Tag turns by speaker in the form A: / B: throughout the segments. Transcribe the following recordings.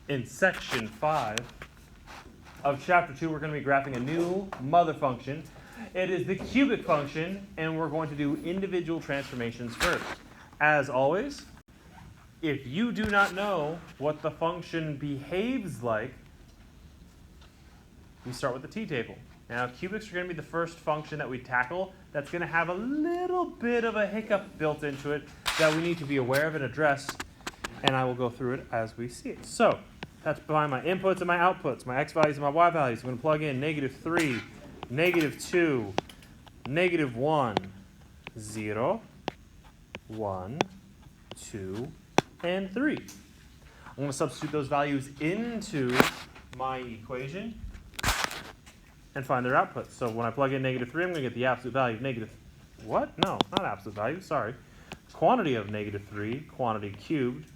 A: In section 5 of chapter 2, we're going to be graphing a new mother function. It is the cubic function, and we're going to do individual transformations first. As always, if you do not know what the function behaves like, we start with the t-table. Now, cubics are going to be the first function that we tackle that's going to have a little bit of a hiccup built into it that we need to be aware of and address, and I will go through it as we see it. So, that's behind my inputs and my outputs, my x values and my y values. I'm going to plug in -3, -2, -1, 0, 1, 2, and 3. I'm going to substitute those values into my equation and find their outputs. So when I plug in -3, I'm going to get the absolute value of negative... What? No, not absolute value. Sorry. Quantity of -3, quantity cubed.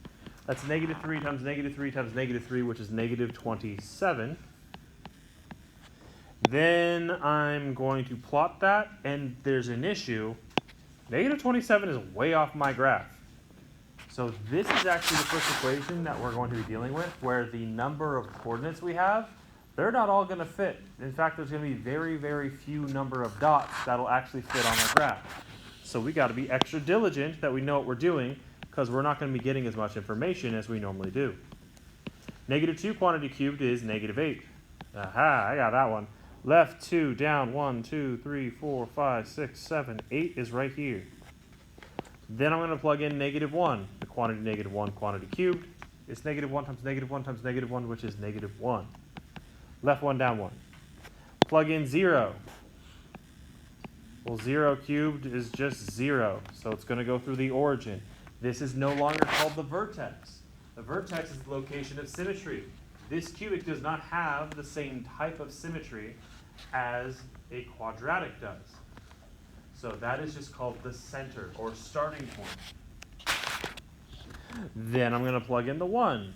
A: That's -3 times -3 times -3, which is -27. Then I'm going to plot that, and there's an issue. -27 is way off my graph. So this is actually the first equation that we're going to be dealing with, where the number of coordinates we have, they're not all going to fit. In fact, there's going to be very, very few number of dots that'll actually fit on our graph. So we got to be extra diligent that we know what we're doing, because we're not going to be getting as much information as we normally do. -2 quantity cubed is -8. Aha, I got that one. Left 2, down 1, 2, 3, 4, 5, 6, 7, 8 is right here. Then I'm going to plug in -1. The quantity -1 quantity cubed is -1 times -1 times -1, which is -1. Left 1, down 1. Plug in 0. Well, 0 cubed is just 0, so it's going to go through the origin. This is no longer called the vertex. The vertex is the location of symmetry. This cubic does not have the same type of symmetry as a quadratic does. So that is just called the center, or starting point. Then I'm going to plug in the 1.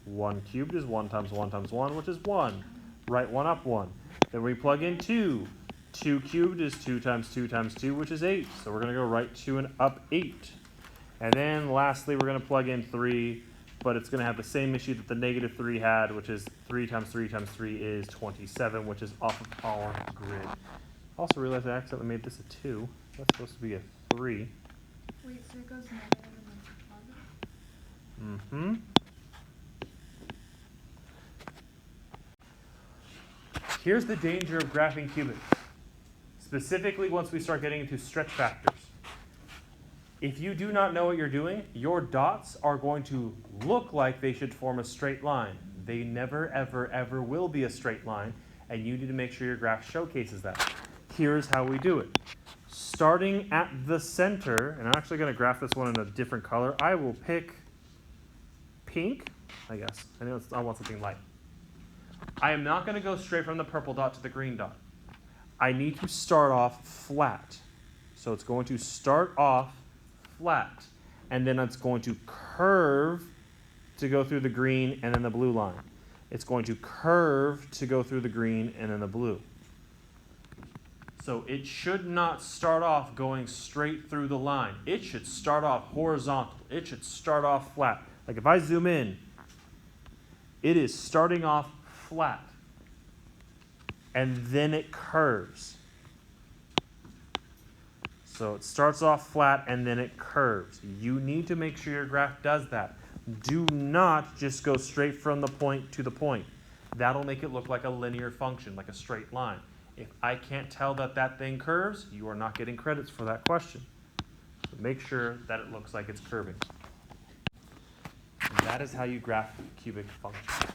A: 1 cubed is 1 times 1 times 1, which is 1. Right 1 up 1. Then we plug in 2. 2 cubed is 2 times 2 times 2, which is 8. So we're going to go right 2 and up 8. And then lastly, we're going to plug in 3, but it's going to have the same issue that the -3 had, which is 3 times 3 times 3 is 27, which is off of our grid. I also realized I accidentally made this a 2. That's supposed to be a 3.
B: Wait, so it goes negative and then positive?
A: Here's the danger of graphing cubics, specifically once we start getting into stretch factors. If you do not know what you're doing, your dots are going to look like they should form a straight line. They never, ever, ever will be a straight line, and you need to make sure your graph showcases that. Here's how we do it. Starting at the center, and I'm actually going to graph this one in a different color. I will pick pink, I guess. I want something light. I am not going to go straight from the purple dot to the green dot. I need to start off flat. So it's going to start off flat, and then it's going to curve to go through the green and then the blue line. It's going to curve to go through the green and then the blue. So it should not start off going straight through the line. It should start off horizontal. It should start off flat. Like if I zoom in, it is starting off flat, and then it curves. So it starts off flat and then it curves. You need to make sure your graph does that. Do not just go straight from the point to the point. That'll make it look like a linear function, like a straight line. If I can't tell that that thing curves, you are not getting credits for that question. So make sure that it looks like it's curving. And that is how you graph cubic functions.